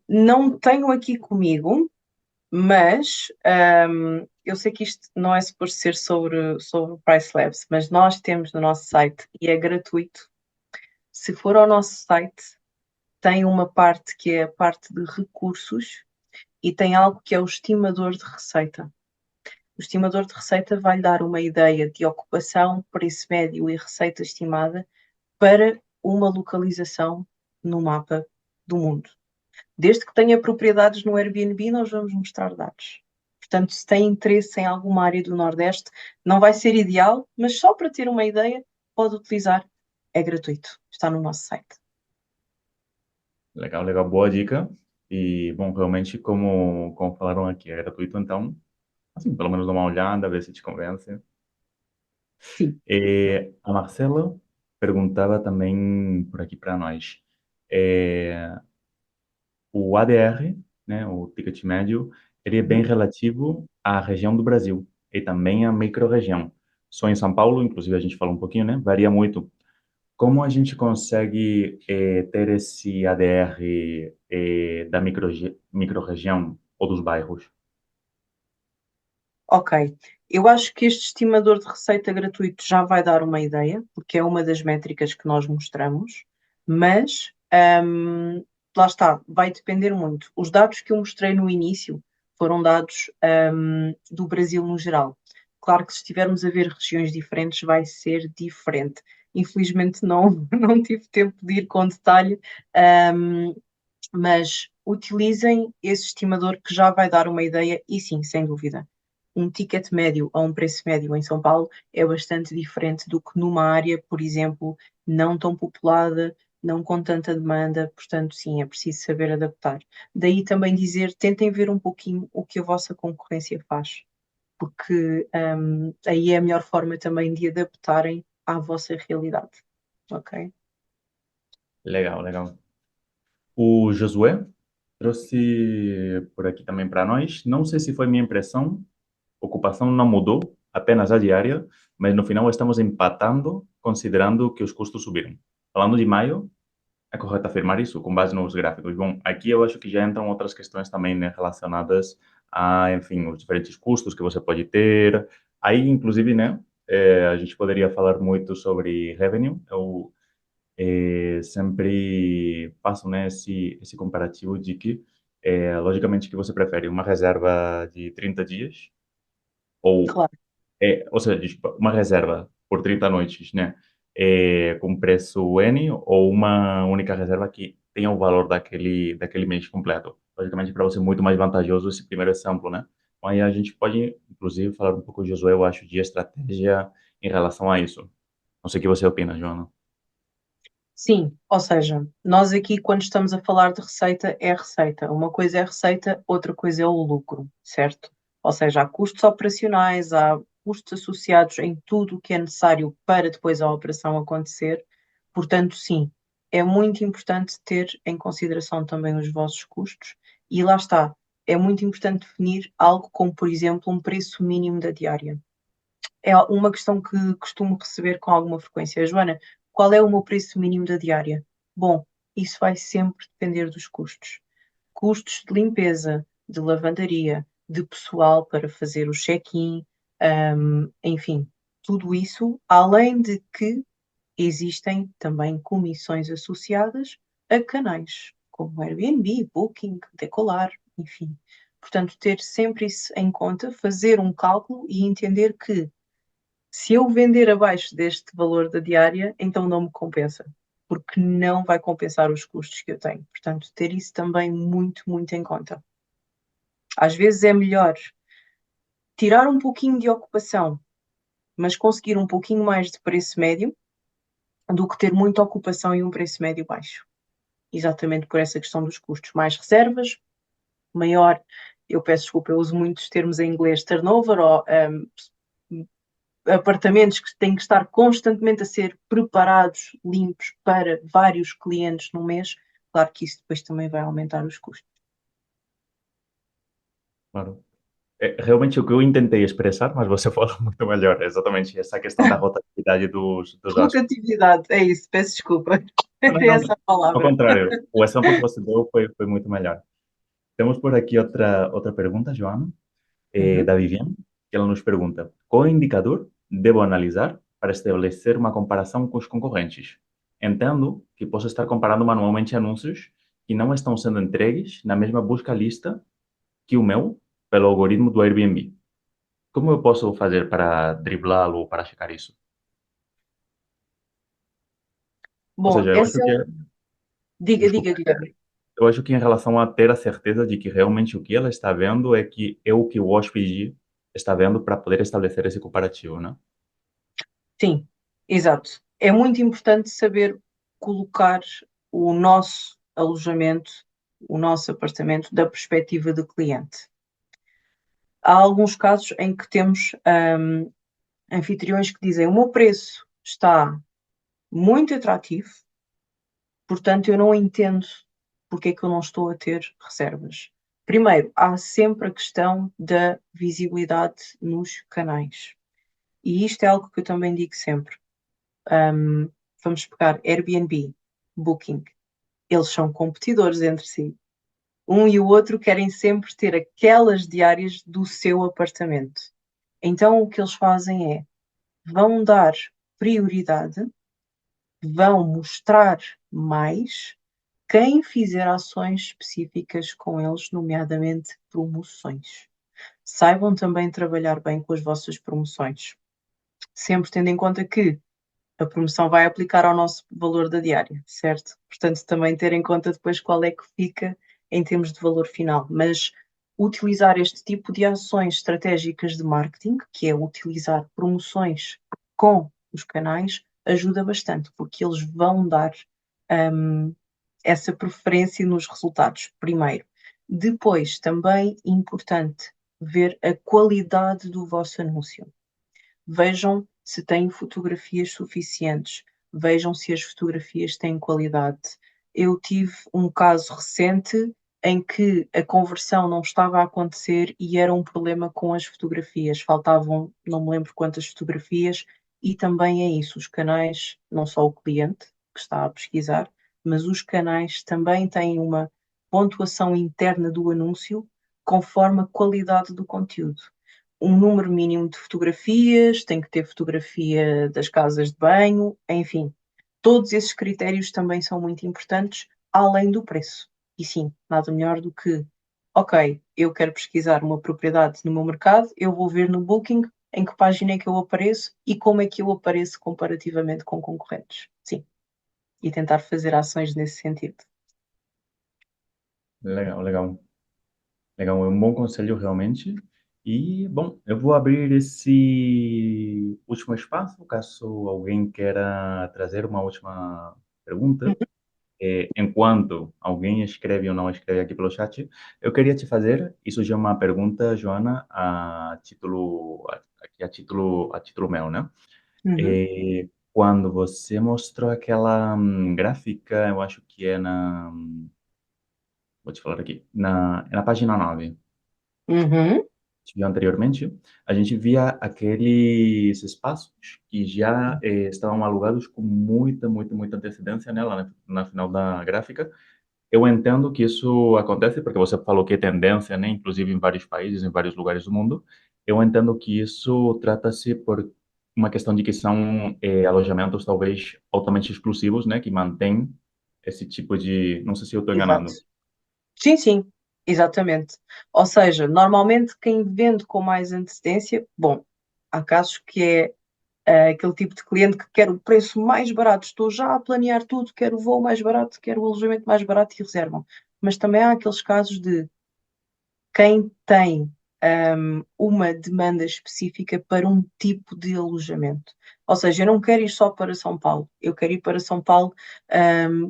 Não tenho aqui comigo, mas eu sei que isto não é suposto ser sobre o Price Labs, mas nós temos no nosso site e é gratuito. Se for ao nosso site, tem uma parte que é a parte de recursos e tem algo que é o estimador de receita. O estimador de receita vai lhe dar uma ideia de ocupação, preço médio e receita estimada para uma localização no mapa do mundo. Desde que tenha propriedades no Airbnb, nós vamos mostrar dados. Portanto, se tem interesse em alguma área do Nordeste, não vai ser ideal, mas só para ter uma ideia, pode utilizar. É gratuito. Está no nosso site. Legal, legal, boa dica. E, bom, realmente, como falaram aqui, é gratuito, então, assim, pelo menos dá uma olhada, ver se te convence. Sim. A Marcela perguntava também por aqui para nós. o ADR, né, o ticket médio, ele é bem Uhum. relativo à região do Brasil e também à micro-região. Só em São Paulo, inclusive a gente falou um pouquinho, né, varia muito. Como a gente consegue ter esse ADR da micro-região ou dos bairros? Ok. Eu acho que este estimador de receita gratuito já vai dar uma ideia, porque é uma das métricas que nós mostramos, mas lá está, vai depender muito. Os dados que eu mostrei no início foram dados do Brasil no geral. Claro que se estivermos a ver regiões diferentes, vai ser diferente. Infelizmente não, não tive tempo de ir com detalhe, hum, mas utilizem esse estimador que já vai dar uma ideia, e sim, sem dúvida. Um ticket médio a um preço médio em São Paulo é bastante diferente do que numa área, por exemplo, não tão populada, não com tanta demanda, portanto, sim, é preciso saber adaptar. Daí também dizer, tentem ver um pouquinho o que a vossa concorrência faz, porque aí é a melhor forma também de adaptarem à vossa realidade, ok? Legal, legal. O Josué trouxe por aqui também para nós. Não sei se foi minha impressão, ocupação não mudou, apenas a diária, mas no final estamos empatando, considerando que os custos subiram. Falando de maio, é correto afirmar isso com base nos gráficos. Bom, aqui eu acho que já entram outras questões também, né, relacionadas a, enfim, os diferentes custos que você pode ter. Aí, inclusive, né, a gente poderia falar muito sobre revenue. Eu sempre faço, né, esse comparativo de que, logicamente, que você prefere uma reserva de 30 dias ou Claro. ou seja, desculpa, uma reserva por 30 noites, né? Com preço N ou uma única reserva que tenha o valor daquele mês completo. Logicamente, para você é muito mais vantajoso esse primeiro exemplo, né? Então, aí a gente pode, inclusive, falar um pouco, Josué, eu acho, de estratégia em relação a isso. Não sei o que você opina, Joana. Sim, ou seja, nós aqui quando estamos a falar de receita, é receita. Uma coisa é receita, outra coisa é o lucro, certo? Ou seja, há custos operacionais, há custos associados em tudo o que é necessário para depois a operação acontecer. Portanto, sim, é muito importante ter em consideração também os vossos custos e lá está, é muito importante definir algo como, por exemplo, um preço mínimo da diária. É uma questão que costumo receber com alguma frequência. Joana, qual é o meu preço mínimo da diária? Bom, isso vai sempre depender dos custos. Custos de limpeza, de lavandaria, de pessoal para fazer o check-in, enfim, tudo isso, além de que existem também comissões associadas a canais, como Airbnb, Booking, Decolar, enfim. Portanto, ter sempre isso em conta, fazer um cálculo e entender que se eu vender abaixo deste valor da diária, então não me compensa, porque não vai compensar os custos que eu tenho. Portanto, ter isso também muito, muito em conta. Às vezes é melhor tirar um pouquinho de ocupação, mas conseguir um pouquinho mais de preço médio, do que ter muita ocupação e um preço médio baixo. Exatamente por essa questão dos custos. Mais reservas, maior, eu peço desculpa, eu uso muitos termos em inglês, turnover, ou apartamentos que têm que estar constantemente a ser preparados, limpos para vários clientes no mês, claro que isso depois também vai aumentar os custos. Claro. Realmente o que eu tentei expressar, mas você falou muito melhor, é exatamente essa questão da rotatividade dos hóspedes. Rotatividade, é isso, peço desculpa. Não, É não, essa não. a Ao palavra. contrário, o exemplo que você deu foi muito melhor. Temos por aqui outra pergunta, Joana, Uhum. da Viviane, que ela nos pergunta: qual indicador devo analisar para estabelecer uma comparação com os concorrentes? Entendo que posso estar comparando manualmente anúncios que não estão sendo entregues na mesma busca lista que o meu pelo algoritmo do Airbnb. Como eu posso fazer para driblá-lo ou para checar isso? Ou Bom, seja, eu acho essa que é... Diga, desculpa, diga, Guilherme. eu acho que em relação a ter a certeza de que realmente o que ela está vendo é que é o que o hóspede está vendo para poder estabelecer esse comparativo, né? Sim, exato. É muito importante saber colocar o nosso alojamento, o nosso apartamento da perspectiva do cliente. Há alguns casos em que temos anfitriões que dizem: o meu preço está muito atrativo, portanto eu não entendo porque é que eu não estou a ter reservas? Primeiro, há sempre a questão da visibilidade nos canais. E isto é algo que eu também digo sempre. Um, vamos pegar Airbnb, Booking. Eles são competidores entre si. Um e o outro querem sempre ter aquelas diárias do seu apartamento. Então, o que eles fazem é, vão dar prioridade, vão mostrar mais quem fizer ações específicas com eles, nomeadamente promoções. Saibam também trabalhar bem com as vossas promoções, sempre tendo em conta que a promoção vai aplicar ao nosso valor da diária, certo? Portanto, também ter em conta depois qual é que fica em termos de valor final. Mas utilizar este tipo de ações estratégicas de marketing, que é utilizar promoções com os canais, ajuda bastante, porque eles vão dar um, essa preferência nos resultados, primeiro. Depois, também importante ver a qualidade do vosso anúncio. Vejam se têm fotografias suficientes, vejam se as fotografias têm qualidade. Eu tive um caso recente em que a conversão não estava a acontecer e era um problema com as fotografias. Faltavam, não me lembro quantas fotografias, e também é isso, os canais, não só o cliente que está a pesquisar, mas os canais também têm uma pontuação interna do anúncio conforme a qualidade do conteúdo. Um número mínimo de fotografias, tem que ter fotografia das casas de banho, enfim. Todos esses critérios também são muito importantes, além do preço. E sim, nada melhor do que, ok, eu quero pesquisar uma propriedade no meu mercado, eu vou ver no Booking em que página é que eu apareço e como é que eu apareço comparativamente com concorrentes. Sim, e tentar fazer ações nesse sentido. Legal, legal. Legal, é um bom conselho realmente. E, bom, eu vou abrir esse último espaço, caso alguém queira trazer uma última pergunta. Enquanto alguém escreve ou não escreve aqui pelo chat, eu queria te fazer, isso já é uma pergunta, Joana, a título meu, né? Uhum, Quando você mostrou aquela gráfica, eu acho que vou te falar aqui, na página 9 uhum, que viu anteriormente, a gente via aqueles espaços que já estavam alugados com muita, muita, muita antecedência nela, né, na final da gráfica. Eu entendo que isso acontece porque você falou que é tendência, né, inclusive em vários países, em vários lugares do mundo. Eu entendo que isso trata-se por uma questão de que são alojamentos talvez altamente exclusivos, né, que mantêm esse tipo de, não sei se eu estou exato. enganado. Sim, sim, exatamente. Ou seja, normalmente quem vende com mais antecedência, bom, há casos que é aquele tipo de cliente que quer o preço mais barato, estou já a planear tudo, quero o voo mais barato, quero o alojamento mais barato e reservam. Mas também há aqueles casos de quem tem uma demanda específica para um tipo de alojamento. Ou seja, eu não quero ir só para São Paulo, eu quero ir para São Paulo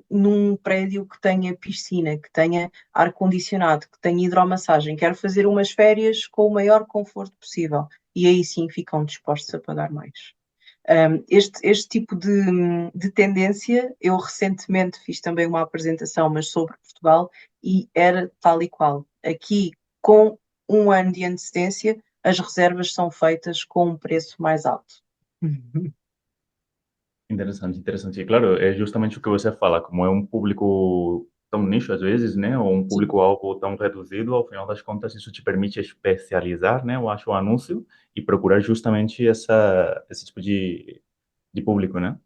num prédio que tenha piscina, que tenha ar-condicionado, que tenha hidromassagem, quero fazer umas férias com o maior conforto possível. E aí sim ficam dispostos a pagar mais. Este tipo de tendência, eu recentemente fiz também uma apresentação, mas sobre Portugal, e era tal e qual. Aqui, com um ano de antecedência, as reservas são feitas com um preço mais alto. Interessante, interessante. E, claro, é justamente o que você fala, como é um público tão nicho às vezes, né, ou um Sim, público-alvo tão reduzido, ao final das contas isso te permite especializar, né, eu acho, o anúncio e procurar justamente esse tipo de público, né?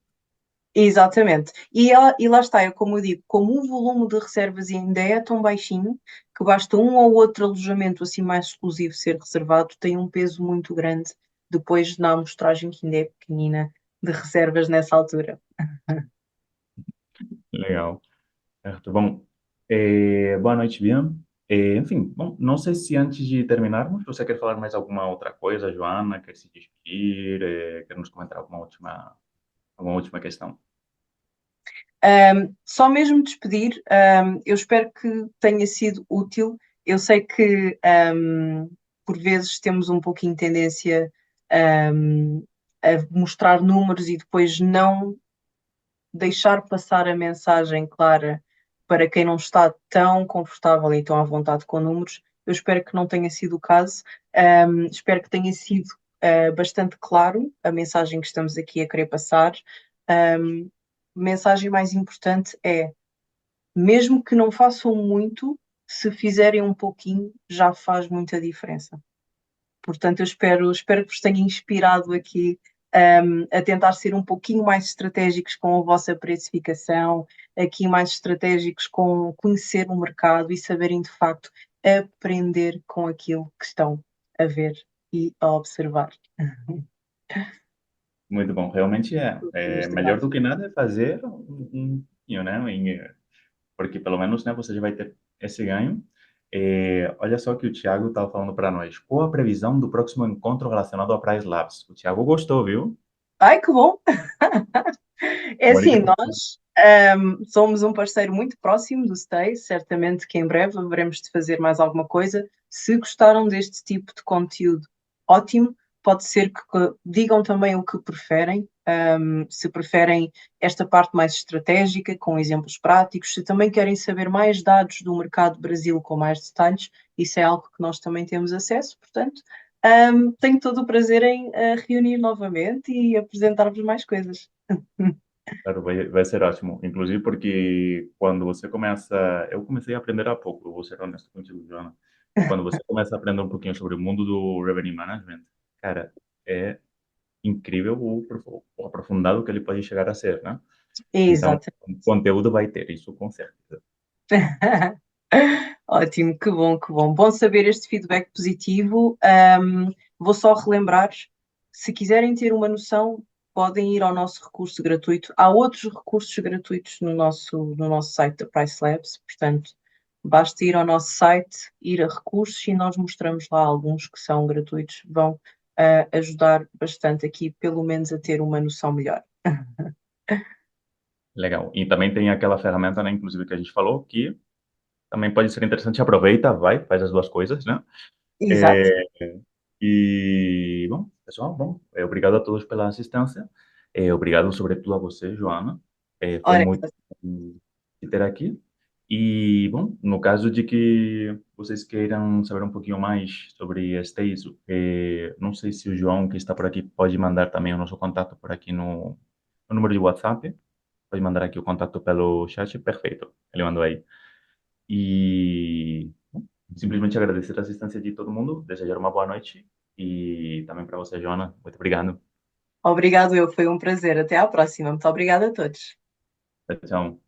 exatamente. E lá está, como eu digo, como o volume de reservas ainda é tão baixinho, que basta um ou outro alojamento assim mais exclusivo ser reservado, tem um peso muito grande depois na amostragem que ainda é pequenina de reservas nessa altura. Legal. Certo. Bom, boa noite, Bia. Enfim, bom, não sei se antes de terminarmos, você quer falar mais alguma outra coisa, Joana, quer se despedir, quer nos comentar alguma última questão? Só mesmo despedir, eu espero que tenha sido útil. Eu sei que por vezes temos um pouquinho de tendência um, a mostrar números e depois não deixar passar a mensagem clara para quem não está tão confortável e tão à vontade com números. Eu espero que não tenha sido o caso. Espero que tenha sido bastante claro a mensagem que estamos aqui a querer passar. Um, Mensagem mais importante é, mesmo que não façam muito, se fizerem um pouquinho, já faz muita diferença. Portanto, eu espero que vos tenha inspirado aqui, a tentar ser um pouquinho mais estratégicos com a vossa precificação, aqui mais estratégicos com conhecer o mercado e saberem de facto aprender com aquilo que estão a ver e a observar. Muito bom, realmente é. É Neste melhor caso. do que nada é fazer pouquinho, né? Porque pelo menos, né, você já vai ter esse ganho. Olha só o que o Thiago estava falando para nós. Qual a previsão do próximo encontro relacionado ao Price Labs? O Thiago gostou, viu? Ai, que bom! É Mônica, assim, nós somos um parceiro muito próximo do Stay, certamente que em breve haveremos de fazer mais alguma coisa. Se gostaram deste tipo de conteúdo, ótimo. Pode ser que digam também o que preferem, se preferem esta parte mais estratégica, com exemplos práticos, se também querem saber mais dados do mercado Brasil com mais detalhes, isso é algo que nós também temos acesso, portanto, tenho todo o prazer em reunir novamente e apresentar-vos mais coisas. claro, vai ser ótimo. Inclusive porque quando você começa... Eu comecei a aprender há pouco, eu vou ser honesto contigo, Joana. Quando você começa a aprender um pouquinho sobre o mundo do Revenue Management, cara, é incrível o aprofundado que ele pode chegar a ser, né? Então, Exato. conteúdo vai ter, isso com certeza. Ótimo, que bom, que bom. Bom saber este feedback positivo. Vou só relembrar, se quiserem ter uma noção, podem ir ao nosso recurso gratuito. Há outros recursos gratuitos no nosso site da Price Labs, portanto, basta ir ao nosso site, ir a recursos e nós mostramos lá alguns que são gratuitos, vão ajudar bastante aqui, pelo menos a ter uma noção melhor. Legal. E também tem aquela ferramenta, né, inclusive, que a gente falou, que também pode ser interessante. Aproveita, vai, faz as duas coisas, né? Exato. É, e, bom, pessoal, bom, obrigado a todos pela assistência. Obrigado, sobretudo, a você, Joana. Foi Ora, muito bom te ter aqui. E, bom, no caso de que vocês queiram saber um pouquinho mais sobre este isso, não sei se o João, que está por aqui, pode mandar também o nosso contato por aqui no número de WhatsApp. Pode mandar aqui o contato pelo chat. Perfeito. Ele mandou aí. E bom, simplesmente agradecer a assistência de todo mundo, desejar uma boa noite e também para você, Joana. Muito obrigado. obrigado, foi um prazer. Até à próxima. Muito obrigada a todos. Tchau, tchau.